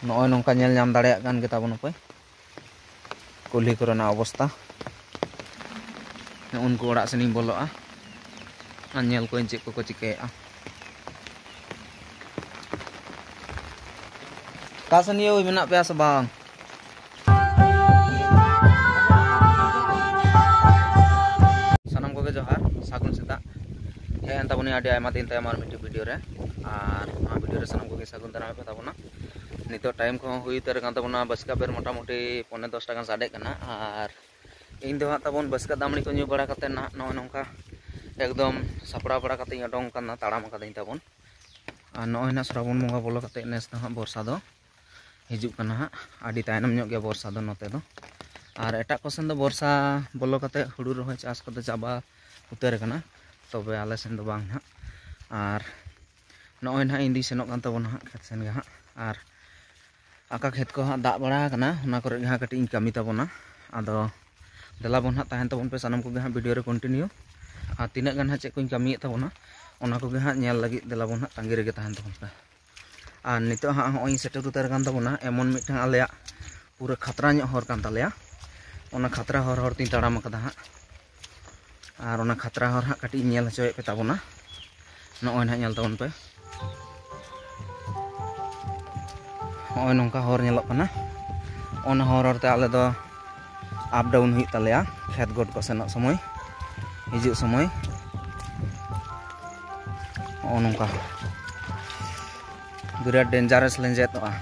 Noy nongka nyel nyam dareyak kan kita bon pe kulhi korena অবস্থা unku orak seni boloa anyel ko encik ko cikea kasaniyo menak pe asbang sanam ko ge johar sagun seta enta boni adi ayma tin tay amar miti video re ar na video re sanam ko ge sagun dana pe tabona nito time ko hui ter kan tabona baska ber mota moti 10 টাকা sade kana ar ᱤᱧ ᱫᱚ ᱦᱟᱸᱜ ᱛᱟᱵᱚᱱ ᱵᱟᱥᱠᱟ ᱫᱟᱢᱲᱤ ᱠᱚ ᱧᱩ ᱵᱟᱲᱟ ᱠᱟᱛᱮ ᱱᱚᱜᱼᱚᱭ ᱱᱚᱝᱠᱟ ᱮᱠᱫᱚᱢ ᱥᱟᱯᱲᱟᱣ ᱵᱟᱲᱟ ᱠᱟᱛᱮ ᱤᱧ ᱚᱰᱚᱝ ᱠᱟᱱᱟ ᱛᱟᱲᱟᱢ ᱠᱟᱹᱫᱟᱹᱧ ᱛᱟᱵᱚᱱ ᱟᱨ ᱱᱚᱜᱼᱚᱭ ᱱᱟ ᱥᱨᱟᱵᱚᱱ ᱵᱚᱸᱜᱟ ᱵᱚᱞᱚ ᱠᱟᱛᱮ ᱱᱮᱥ ᱫᱚ ᱦᱟᱸᱜ ᱵᱚᱨᱥᱟ ᱫᱚ ᱦᱤᱡᱩᱜ ᱠᱟᱱᱟ ᱦᱟᱸᱜ ᱟᱹᱰᱤ ᱛᱟᱭᱱᱚᱢ ᱧᱚᱜ ᱜᱮᱭᱟ ᱵᱚᱨᱥᱟ ᱫᱚ ᱱᱚᱛᱮ ᱫᱚ ᱟᱨ ᱮᱴᱟᱜ ᱠᱚ ᱥᱮᱱ ᱫᱚ ᱵᱚᱨᱥᱟ ᱵᱚᱞᱚ ᱠᱟᱛᱮ ᱦᱩᱲᱩ ᱨᱚᱦᱚᱭ ᱪᱟᱥ ᱠᱚᱫᱚ ᱪᱟᱵᱟ ᱩᱛᱟᱹᱨ ᱠᱟᱱᱟ ᱛᱚᱵᱮ ᱟᱞᱮ ᱥᱮᱱ ᱫᱚ ᱵᱟᱝ ᱦᱟᱸᱜ ᱟᱨ ᱱᱚᱜᱼᱚᱭ ᱱᱟᱦᱟᱜ ᱤᱧ ᱫᱩᱧ ᱥᱮᱱᱚᱜ ᱠᱟᱱ ᱛᱟᱵᱚᱱᱟ ᱦᱟᱸᱜ ᱠᱷᱮᱛ ᱥᱮᱱ ᱜᱮ ᱦᱟᱸᱜ ᱟᱨ ᱟᱠᱟ ᱠᱷᱮᱛ ᱠᱚ ᱦᱟᱸᱜ ᱫᱟᱜ ᱵᱟᱲᱟ ᱠᱟᱱᱟ ᱚᱱᱟ ᱠᱚᱨᱮ ᱜᱮ ᱦᱟᱸᱜ ᱠᱟᱹᱴᱤᱡ ᱤᱧ ᱠᱟᱹᱢᱤ ᱛᱟᱵᱚᱱᱟ ᱟᱫᱚ ᱫᱮᱞᱟ ᱵᱚᱱ ᱦᱟᱸᱜ ᱛᱟᱦᱮᱱ ᱛᱟᱵᱚᱱ ᱯᱮ ᱥᱟᱱᱟᱢ ᱠᱚᱜᱮ ᱦᱟᱸᱜ ᱵᱷᱤᱰᱤᱭᱳ ᱨᱮ ᱠᱚᱱᱴᱤᱱᱤᱭᱩ ᱟᱨ ᱛᱤᱱᱟᱹᱜ ᱜᱟᱱ ᱦᱟᱸᱜ ᱪᱮᱫ ᱠᱚᱧ ᱠᱟᱹᱢᱤᱭᱮᱫ ᱛᱟᱵᱚᱱᱟ ᱚᱱᱟ ᱠᱚᱜᱮ ᱦᱟᱸᱜ ᱧᱮᱞ ᱞᱟᱹᱜᱤᱫ ᱫᱮᱞᱟ ᱵᱚᱱ ᱦᱟᱸᱜ ᱛᱟᱺᱜᱤ ᱨᱮᱜᱮ ᱛᱟᱦᱮᱱ ᱛᱟᱵᱚᱱ ᱯᱮ ᱟᱨ ᱱᱤᱛᱚᱜ ᱦᱟᱸᱜ ᱦᱚᱸᱜᱼᱚᱭ ᱥᱮᱴᱮᱨ ᱩᱛᱟᱹᱨ ᱠᱟᱱ ᱛᱟᱵᱚᱱᱟ ᱮᱢᱚᱱ ᱢᱤᱫᱴᱟᱝ ᱟᱞᱮᱭᱟᱜ ᱯᱩᱨᱟᱹ ᱠᱷᱟᱛᱨᱟ ᱧᱚᱜ ᱦᱚᱨ ᱠᱟᱱ ᱛᱟᱞᱮᱭᱟ ᱚᱱᱟ ᱠᱷᱟᱛᱨᱟ ᱦᱚᱨ ᱛᱤᱧ ᱛᱟᱲᱟᱢ ᱟᱠᱟᱫᱟ ᱦᱟᱸᱜ ᱟᱨ ᱚᱱᱟ ᱠᱷᱟᱛᱨᱟ ᱦᱚᱨ ᱦᱟᱸᱜ ᱠᱟᱹᱴᱤᱡ ᱧᱮᱞ ᱦᱚᱪᱚᱭᱮᱫ ᱯᱮ ᱛᱟᱵᱚᱱᱟ ᱱᱚᱜᱼᱚᱭ ᱱᱟᱦᱟᱜ ᱧᱮᱞ ᱛᱟᱵᱚᱱ ᱯᱮ ᱦᱚᱸᱜᱼᱚᱭ ᱱᱚᱝᱠᱟ ᱦᱚᱨ ᱧᱮᱞᱚᱜ ᱠᱟᱱᱟ ᱚᱱᱟ ᱦᱚᱨᱛᱮ ᱟᱞᱮ ᱫᱚ ᱟᱯ ᱰᱟᱣᱩᱱ ᱦᱩᱭᱩᱜ ᱛᱟᱞᱮᱭᱟ ᱠᱷᱮᱛ ᱜᱚᱰ ᱠᱚ ᱥᱮᱱᱚᱜ ᱥᱚᱢᱚᱭ ᱦᱤᱡᱩᱜ ᱥᱚᱢᱚᱭ ᱱᱚᱜᱼᱚ ᱱᱚᱝᱠᱟ বিরাট ডেঞ্জারাস লেঞ্জেᱛᱚᱜᱼᱟ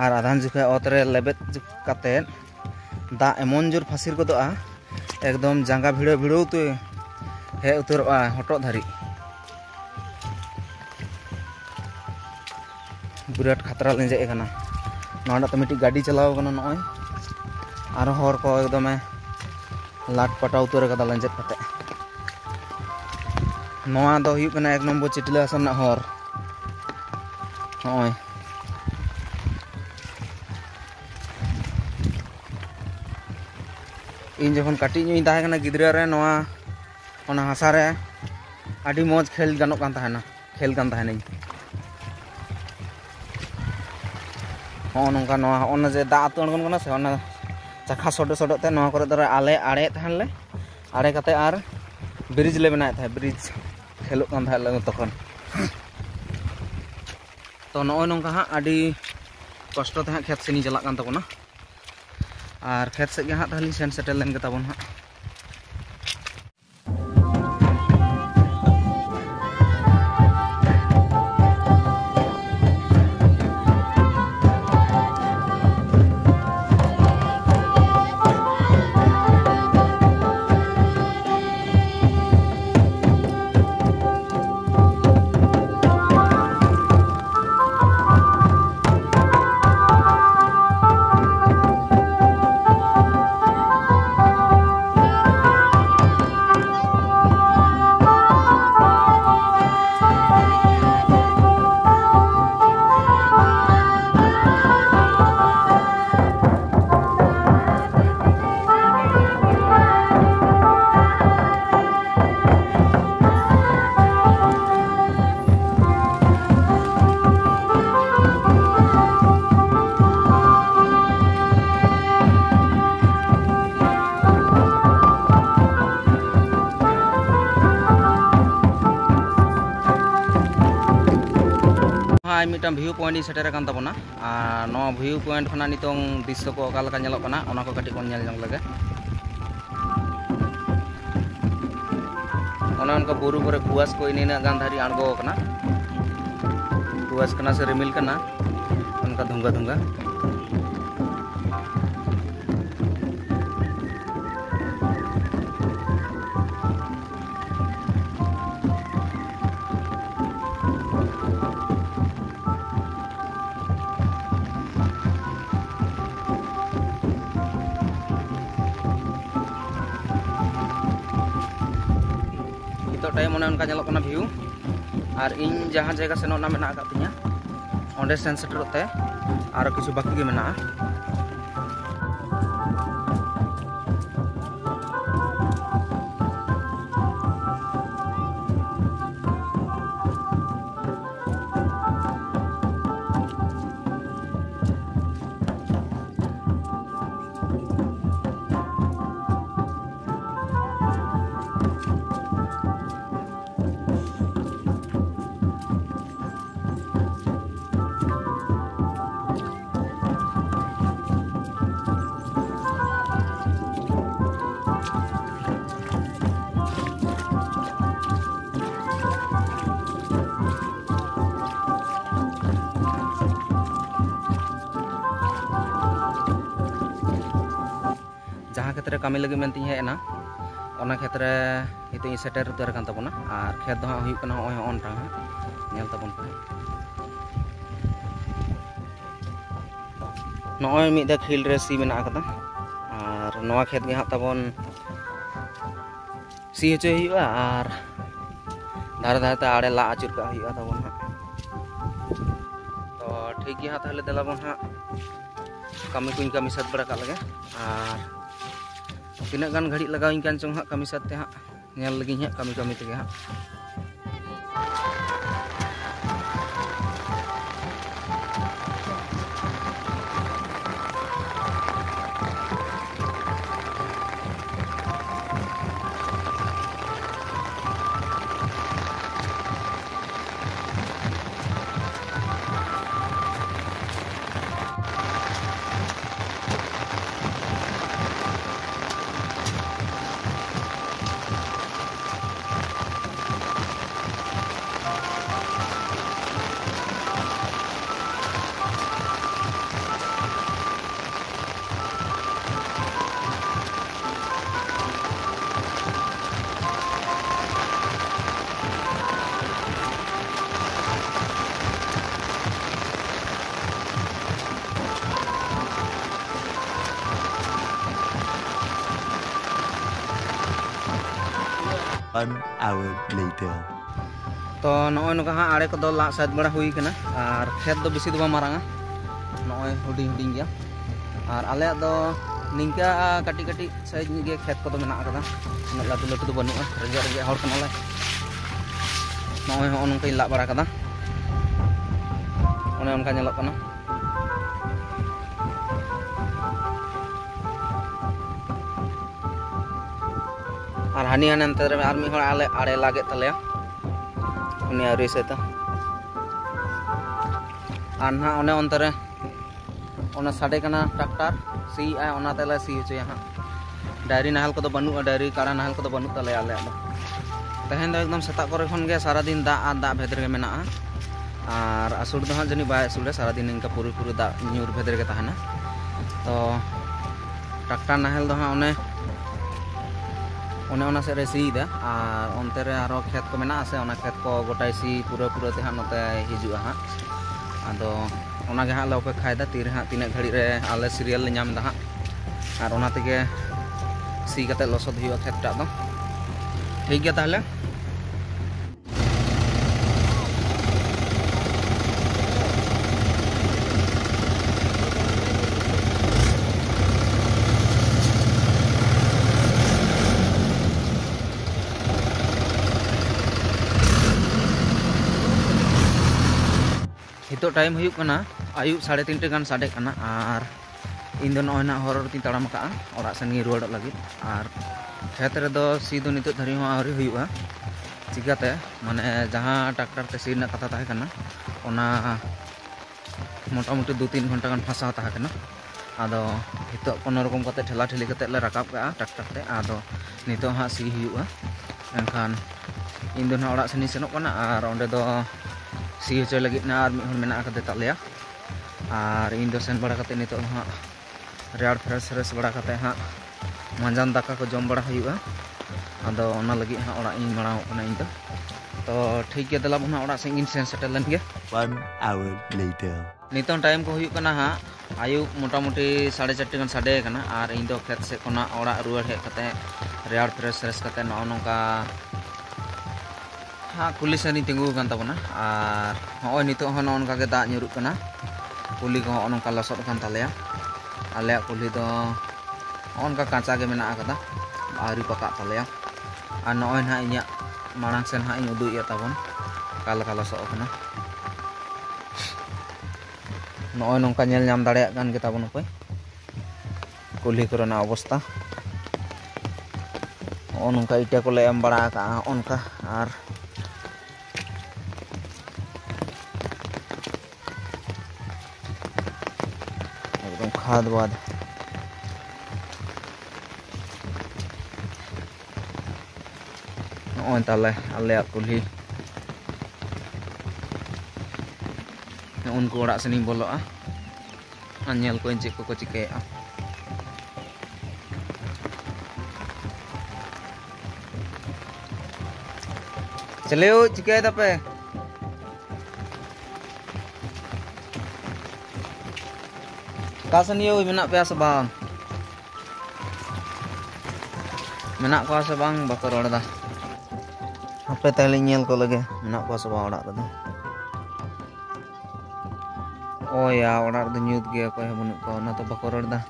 আর আধান জুখে অতরে লেবেদ কাতে দাগ এমন জোর ফাঁসির গদᱚᱜᱼᱟ একদম জাঙ্গা ভিড়াᱹ ভিড়ᱟᱹᱣ তে ᱦᱮᱡ ᱩᱛᱟᱹᱨᱚᱜᱼᱟ ᱦᱚᱴᱚᱜ ᱫᱷᱟᱹᱨᱤᱡ বিরাট খাতরা লেᱸᱡᱮᱫ ᱟᱠᱟᱱᱟ ᱱᱚᱰᱮ ᱛᱚ ᱢᱤᱫᱴᱤᱡ ᱜᱟᱹᱰᱤ ᱪᱟᱞᱟᱣ ᱟᱠᱟᱱᱟ ᱱᱚᱜᱼᱚᱭ ᱟᱨ ᱦᱚᱨ ᱠᱚ ᱮᱠᱫᱚᱢᱮ ᱞᱟᱴ ᱯᱟᱴᱟ ᱩᱛᱟᱹᱨ ᱟᱠᱟᱫᱟ ᱞᱮᱸᱡᱮᱫ ᱠᱟᱛᱮ ᱱᱚᱣᱟ ᱫᱚ ᱦᱩᱭᱩᱜ ᱠᱟᱱᱟ 1 নম্বর চিটলা হাসান ᱨᱮᱱᱟᱜ ᱦᱚᱨ ᱱᱚᱜᱼᱚᱭ ᱤᱧ ᱡᱚᱠᱷᱚᱱ ᱠᱟᱹᱴᱤᱡ ᱧᱚᱜ ᱤᱧ ᱛᱟᱦᱮᱸ ᱠᱟᱱᱟ ᱜᱤᱫᱽᱨᱟᱹ ᱨᱮ ᱱᱚᱣᱟ ᱚᱱᱟ ᱦᱟᱥᱟ ᱨᱮ ᱟᱹᱰᱤ ᱢᱚᱡᱽ ᱠᱷᱮᱞ ᱜᱟᱱᱚᱜ ᱠᱟᱱ ᱛᱟᱦᱮᱱᱟ ᱠᱷᱮᱞ ᱠᱟᱱ ᱛᱟᱦᱮᱱᱤᱧ ᱦᱚᱸᱜᱼᱚ ᱱᱚᱝᱠᱟ ᱱᱚᱣᱟ ᱚᱱᱟ ᱡᱮ ᱫᱟᱜ ᱟᱹᱛᱩ ᱟᱬᱜᱚᱱ ᱠᱟᱱᱟ ᱥᱮ ᱚᱱᱟ ᱪᱟᱠᱷᱟ ᱥᱚᱰᱚᱜ ᱥᱚᱰᱚᱜ ᱛᱮ ᱱᱚᱣᱟ ᱠᱚᱨᱮ ᱫᱚ ᱟᱞᱮ ᱟᱲᱮ ᱛᱟᱦᱮᱱ ᱞᱮ ᱟᱲᱮ ᱠᱟᱛᱮ ᱟᱨ ব্রিজ লে ᱵᱮᱱᱟᱣᱮᱫ ᱛᱟᱦᱮᱸ ব্রিজ ᱠᱷᱮᱞᱚᱜ ᱠᱟᱱ ᱛᱟᱦᱮᱸ ᱞᱮ ᱛᱚᱠᱷᱚᱱ ᱛᱚ ᱱᱚᱜᱼᱚᱭ ᱱᱚᱝᱠᱟ ᱦᱟᱸᱜ ᱟᱹᱰᱤ ᱠᱚᱥᱴᱚ ᱛᱮ ᱦᱟᱸᱜ ᱠᱷᱮᱛ ᱥᱮᱱᱤᱧ ᱪᱟᱞᱟᱜ ᱠᱟᱱ ᱛᱟᱵᱚᱱᱟ ᱟᱨ ᱠᱷᱮᱛ ᱥᱮᱫ ᱜᱮ ᱦᱟᱸᱜ ᱛᱟᱦᱞᱮᱧ ᱥᱮᱱ ᱥᱮᱴᱮᱨ ᱞᱮᱱ ᱜᱮ ᱛᱟᱵᱚᱱ ᱦᱟᱸᱜ मिट्टान भिउ पॉइंट सेटर कान तबोना आर नो भिउ पॉइंट खना नितों दृश्य को ओका लका नेलोग कना ओना को कटिक बन नेल जंग लगे ओना उनका बुरु करे कुआस को इनिना गान धारी आणगो कना कुआस कना से रिमिल कना उनका धुंगा धुंगा टाइम उनका नेलोग कना भिउ और इन जहाँ जगह सेनोना मेना आका तिया ओंडे सेन सेटरते आरो किछु बाकी गे मेना kami lagi menting hena ona khetre itu setter utar kan tabona ar khet do huyuk kana oi on tang nyel tabon pa noy mi da khil re si mena akada ar noa khet ge ha tabon si hoche huyuk ar dhar dhar ta are la achur ka huyuk tabon ha to thik ge ha tahle delabon ha kami sat bada kak lagi ar tina gan ghadi lagaw kan chong ha kami sat te ha nyel lagi nya kami tege ha One hour later. तो नॉय नुका हाँ आड़े को दो ला side बड़ा हुई कना और खेत दो बेसी दो मारांगा नॉय हुडिंग हुडिंग गया और आले दो निंका कटी कटी साइज गे खेत को दो मेना कदा ना लाटू लाटू दो बनुआ रगे रगे हर कना ले नॉय हो नंका ला बड़ा कदा ओने उनका nyelok कना और हानि हानि अंतर में आर्मी हर आले आड़े लागे तले उन्हें आरी से था आना उन्हें अंतरे उन्हें साढ़े कना ट्रैक्टर सी आए उन्हें तले सी हो यहाँ डायरी नाहल को तो बनू डायरी काड़ा नाहल को तो बनू तले आले आलो तहन दो एकदम सेता करे खन गे सारा दिन दा भेदर के मेना और असुर दो हाँ जनी बाय असुर सारा दिन इनका पूरी पूरी दा न्यूर भेदर के तहना तो ट्रैक्टर नाहल दो हाँ उन्हें उन्हें से रे सी दा और उनते रे आरो खेत को मेना से उना खेत को गोटाई सी पूरा पूरा ते हां नते हिजुआ हां आदो उना गे हां ले अपेक्षा दा तीर हां तिना घड़ी रे आले सीरियल ले नाम दा हां और उना तेगे सी कते लसद हुआ खेत टा दो ठीक गया ताहले तो टाइम हुई कना आयु 3:30 गान साढ़े कना और इन दोनों ना हॉरर ती तड़ाम का और सेन रुआड़ लगे और खेत रे दो सी दो नित धरी हो आवरी हुआ चिकाते माने जहां ट्रैक्टर ते सी ना कथा ताहे कना ओना मोटामुटी 2-3 घंटा गान फंसा ताहे कना आदो हितो कोनो रकम कते ठेला ठेली कते ले रकाब का ट्रैक्टर ते आदो नितो हा सी हुआ एनखान इन दोनों ओड़ा सेनी सेनो कना और ओंडे दो सी होचे लगी ना और मिहन मेना कते तालेया और इन दो सेन बड़ा कते नितो हाँ रेड फ्रेश बड़ा कते हाँ मांजान दाका को जम बड़ा हुआ आदो ओना लगी हाँ ओड़ा इन बड़ा कना इन तो ठीक गया दला बना ओड़ा से इन सेन सेटल लन गे 1 hour later. नितो टाइम को हुई कना हाँ आयु मोटामुटी 4:30 गान साढ़े कना और इन दो खेत से कोना ओड़ा रुआड़ हे कते रेड फ्रेश कते नो नोका हाँ कुली सेनी तिंगू कान ताबना और होय नितो हन ओनका के दाग ᱧᱩᱨᱩᱜ कना कुली को ओनका लसद कान तालेया आले कुली दो ओनका कांचा के मेना आकदा आरी पका तालेया और नॉय ना इnya मांग सेन हा इन उदु या ताबन काल काल लसद कना नॉय नोंका नेल नाम दाड़े कान के ताबन पे कुली करना अवस्था ओनका इटा को ले एम बड़ा का ओनका और खाद वाद नॉय ताले आले कुली उनको ओड़ा सेनी बोलोआ नेल को चेक को चिकेया चले हो चिकाय पे कासन यो मेना पे से बांग मेना को से बांग बको रोड़ा हापे तहले नेल को लगे मेना को से बांग ओड़ा रे ओ या ओड़ा रे न्यूत गया को बनु को ना तो बको रोड़ा